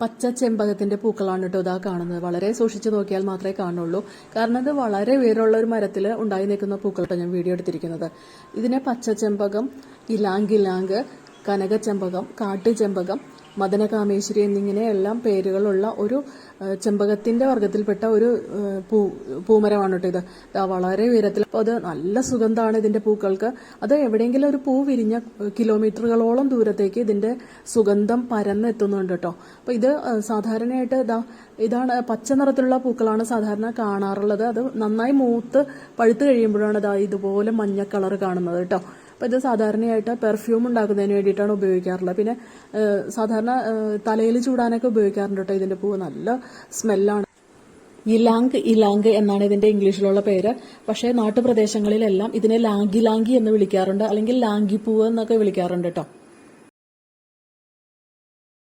പച്ച ചെമ്പകത്തിന്റെ പൂക്കളാണ് കേട്ടോ ഇതാ കാണുന്നത്. വളരെ സൂക്ഷിച്ചു നോക്കിയാൽ മാത്രമേ കാണുള്ളൂ. കാരണം ഇത് വളരെ ഉയരമുള്ള ഒരു മരത്തിൽ ഉണ്ടായി നിൽക്കുന്ന പൂക്കളാട്ടോ ഞാൻ വീഡിയോ എടുത്തിരിക്കുന്നത്. ഇതിനെ പച്ച ചെമ്പകം, ഇലാങ്ക്, കനകച്ചെമ്പകം, കാട്ടുചെമ്പകം, മദനകാമേശ്വരി എന്നിങ്ങനെ എല്ലാം പേരുകളുള്ള ഒരു ചെമ്പകത്തിന്റെ വർഗത്തിൽപ്പെട്ട ഒരു പൂമരമാണ് കേട്ടോ ഇത്. വളരെ ഉയരത്തിൽ. അപ്പോൾ അത് നല്ല സുഗന്ധമാണ് ഇതിന്റെ പൂക്കൾക്ക്. അത് എവിടെയെങ്കിലും ഒരു പൂ വിരിഞ്ഞ കിലോമീറ്ററുകളോളം ദൂരത്തേക്ക് ഇതിന്റെ സുഗന്ധം പരന്നെത്തുന്നുണ്ട് കേട്ടോ. അപ്പോൾ ഇത് സാധാരണയായിട്ട് ഇതാണ് പച്ച നിറത്തിലുള്ള പൂക്കളാണ് സാധാരണ കാണാറുള്ളത്. അത് നന്നായി മൂത്ത് പഴുത്ത് കഴിയുമ്പോഴാണ് ഇതുപോലെ മഞ്ഞ കളർ കാണുന്നത് കേട്ടോ. അപ്പോൾ ഇത് സാധാരണയായിട്ട് പെർഫ്യൂം ഉണ്ടാക്കുന്നതിന് വേണ്ടിയിട്ടാണ് ഉപയോഗിക്കാറുള്ളത്. പിന്നെ സാധാരണ തലയിൽ ചൂടാനൊക്കെ ഉപയോഗിക്കാറുണ്ട് കേട്ടോ. ഇതിന്റെ പൂവ് നല്ല സ്മെല്ലാണ്. ഇലാങ്ക് എന്നാണ് ഇതിന്റെ ഇംഗ്ലീഷിലുള്ള പേര്. പക്ഷേ നാട്ടുപ്രദേശങ്ങളിലെല്ലാം ഇതിനെ ലാങ്കി എന്ന് വിളിക്കാറുണ്ട്, അല്ലെങ്കിൽ ലാങ്കിപ്പൂവ് എന്നൊക്കെ വിളിക്കാറുണ്ട് കേട്ടോ.